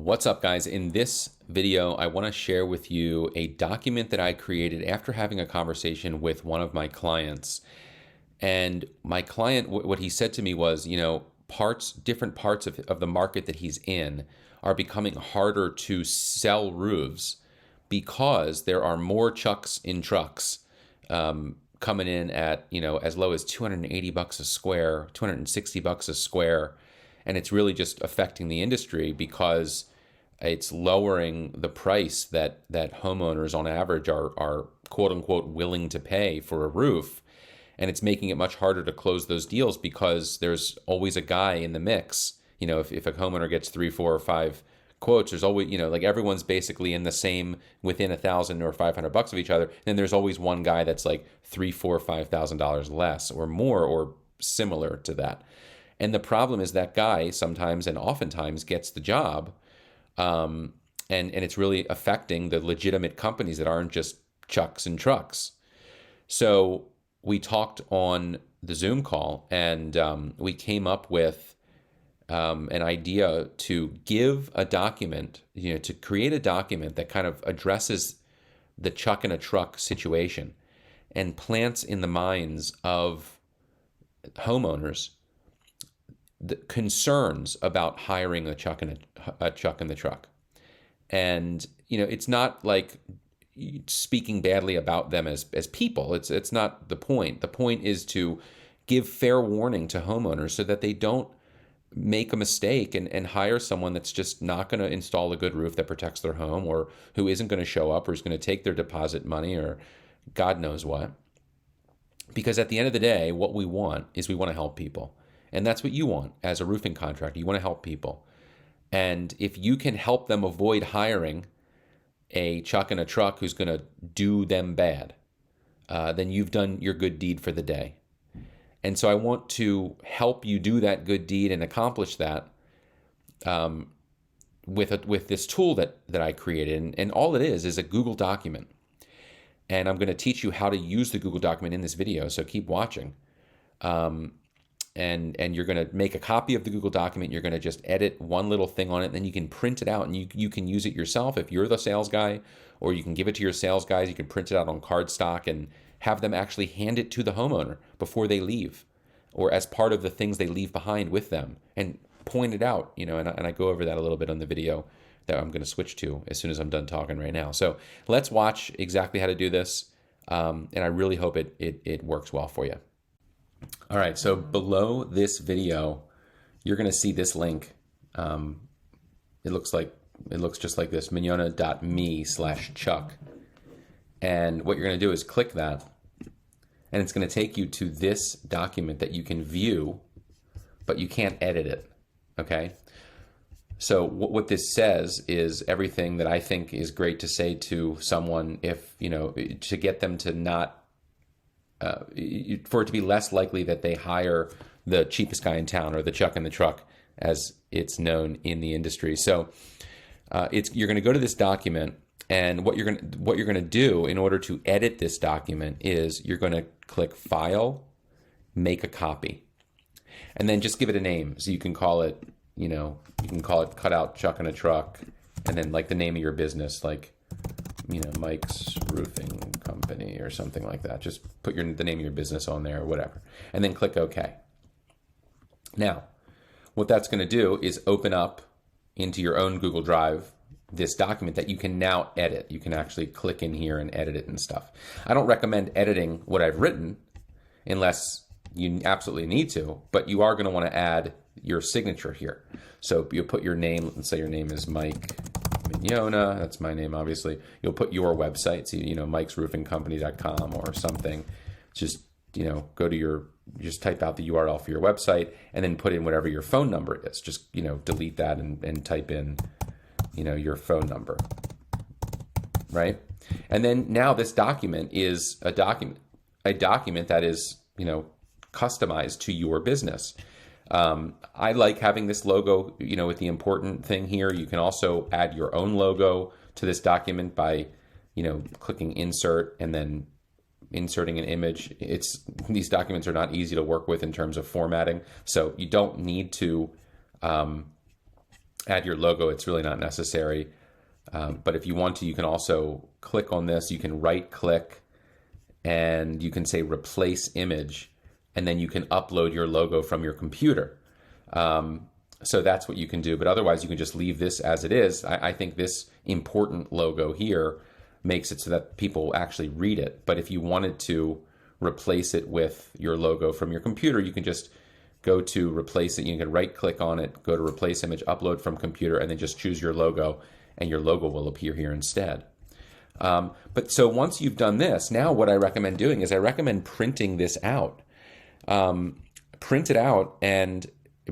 What's up, guys? In this video, I want to share with you a document that I created after having a conversation with one of my clients. And my client, what he said to me was, different parts of the market that he's in are becoming harder to sell roofs because there are more chucks in trucks coming in at, as low as 280 bucks a square, 260 bucks a square. And it's really just affecting the industry because it's lowering the price that homeowners on average are quote unquote willing to pay for a roof. And it's making it much harder to close those deals because there's always a guy in the mix. If a homeowner gets 3, 4, or 5 quotes, there's always, like everyone's basically in the same within $1,000 or $500 of each other. And there's always one guy that's like $3,000, $4,000, $5,000 less or more or similar to that. And the problem is that guy sometimes and oftentimes gets the job, and it's really affecting the legitimate companies that aren't just chucks and trucks. So we talked on the Zoom call, and we came up with an idea to give a document, to create a document that kind of addresses the chuck and a truck situation and plants in the minds of homeowners the concerns about hiring a chuck in the truck. And it's not like speaking badly about them as people. It's not the point. The point is to give fair warning to homeowners so that they don't make a mistake and hire someone that's just not going to install a good roof that protects their home, or who isn't going to show up, or is going to take their deposit money, or God knows what. Because at the end of the day, what we want is we want to help people. And that's what you want as a roofing contractor. You want to help people. And if you can help them avoid hiring a chuck in a truck who's going to do them bad, then you've done your good deed for the day. And so I want to help you do that good deed and accomplish that with this tool that I created. And all it is a Google document. And I'm going to teach you how to use the Google document in this video, so keep watching. And you're going to make a copy of the Google document. You're going to just edit one little thing on it, and then you can print it out, and you can use it yourself if you're the sales guy, or you can give it to your sales guys. You can print it out on cardstock and have them actually hand it to the homeowner before they leave, or as part of the things they leave behind with them, and point it out. And I go over that a little bit on the video that I'm going to switch to as soon as I'm done talking right now. So let's watch exactly how to do this, and I really hope it works well for you. All right, so below this video, you're going to see this link. It looks just like this, mignona.me/Chuck. And what you're going to do is click that, and it's going to take you to this document that you can view, but you can't edit it, okay? So what this says is everything that I think is great to say to someone if, to get them to not, for it to be less likely that they hire the cheapest guy in town, or the chuck in the truck, as it's known in the industry. So you're going to go to this document, and what you're going to do in order to edit this document is you're going to click File, Make a Copy, and then just give it a name. So you can call it, Cut Out Chuck in a Truck, and then like the name of your business, like Mike's Roofing Company or something like that. Just put the name of your business on there or whatever, and then click OK. Now, what that's going to do is open up into your own Google Drive this document that you can now edit. You can actually click in here and edit it and stuff. I don't recommend editing what I've written unless you absolutely need to, but you are going to want to add your signature here. So you'll put your name. Let's say your name is Mike Mignona. That's my name, obviously. You'll put your website, so mikesroofingcompany.com or something. Just go to just type out the URL for your website, and then put in whatever your phone number is. Just delete that and type in your phone number, right? And then now this document is a document that is customized to your business. I like having this logo, with the important thing here. You can also add your own logo to this document by, clicking insert and then inserting an image. These documents are not easy to work with in terms of formatting, so you don't need to add your logo, it's really not necessary. But if you want to, you can also click on this. You can right click and you can say replace image, and then you can upload your logo from your computer. So that's what you can do. But otherwise, you can just leave this as it is. I think this important logo here makes it so that people actually read it. But if you wanted to replace it with your logo from your computer, you can just go to replace it. You can right click on it, go to replace image, upload from computer, and then just choose your logo, and your logo will appear here instead. But so once you've done this, now what I recommend doing is I recommend printing this out. Print it out and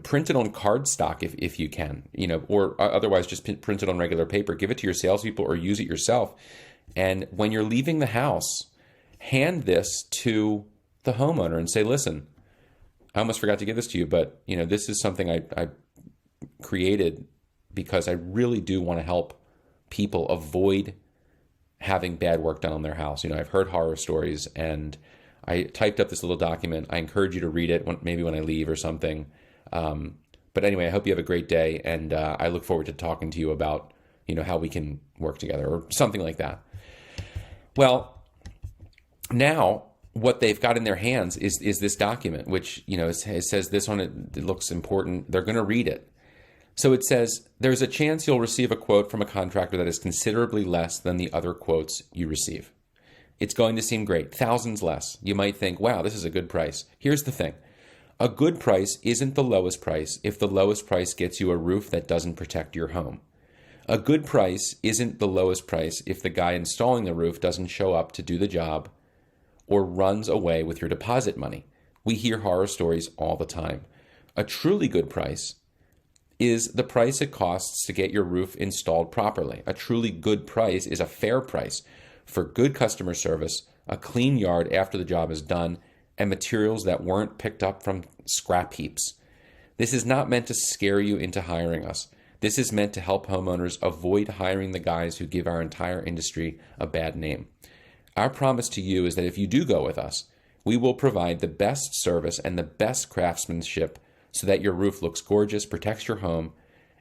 print it on cardstock if you can, or otherwise just print it on regular paper. Give it to your salespeople or use it yourself. And when you're leaving the house, hand this to the homeowner and say, listen, I almost forgot to give this to you, but this is something I created because I really do want to help people avoid having bad work done on their house. I've heard horror stories, and I typed up this little document. I encourage you to read it maybe when I leave or something. But anyway, I hope you have a great day, and I look forward to talking to you about how we can work together or something like that. Well, now what they've got in their hands is this document, which it says this on it. It looks important. They're going to read it. So it says, there's a chance you'll receive a quote from a contractor that is considerably less than the other quotes you receive. It's going to seem great, thousands less. You might think, wow, this is a good price. Here's the thing. A good price isn't the lowest price if the lowest price gets you a roof that doesn't protect your home. A good price isn't the lowest price if the guy installing the roof doesn't show up to do the job or runs away with your deposit money. We hear horror stories all the time. A truly good price is the price it costs to get your roof installed properly. A truly good price is a fair price for good customer service, a clean yard after the job is done, and materials that weren't picked up from scrap heaps. This is not meant to scare you into hiring us. This is meant to help homeowners avoid hiring the guys who give our entire industry a bad name. Our promise to you is that if you do go with us, we will provide the best service and the best craftsmanship so that your roof looks gorgeous, protects your home,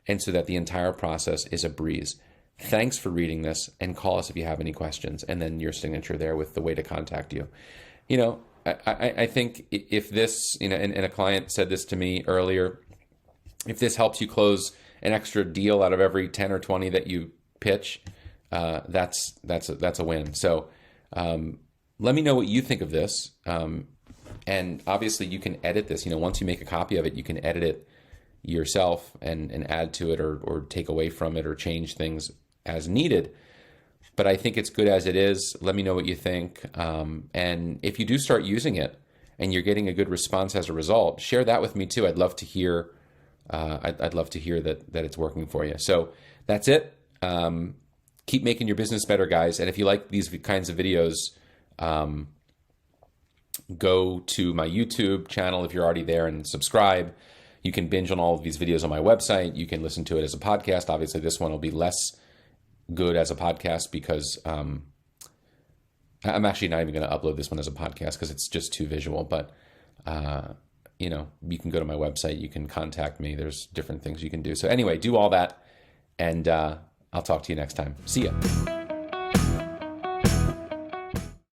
and so that the entire process is a breeze. Thanks for reading this, and call us if you have any questions. And then your signature there with the way to contact you. I think if this, and a client said this to me earlier, if this helps you close an extra deal out of every 10 or 20 that you pitch, that's a win. So let me know what you think of this. And obviously you can edit this. Once you make a copy of it, you can edit it yourself and add to it or take away from it or change things as needed. But I think it's good as it is. Let me know what you think. And if you do start using it and you're getting a good response as a result, share that with me too. I'd love to hear. I'd love to hear that it's working for you. So that's it. Keep making your business better, guys. And if you like these kinds of videos, go to my YouTube channel if you're already there and subscribe. You can binge on all of these videos on my website. You can listen to it as a podcast. Obviously, this one will be less good as a podcast because I'm actually not even going to upload this one as a podcast because it's just too visual. But, you can go to my website. You can contact me. There's different things you can do. So anyway, do all that, and I'll talk to you next time. See ya.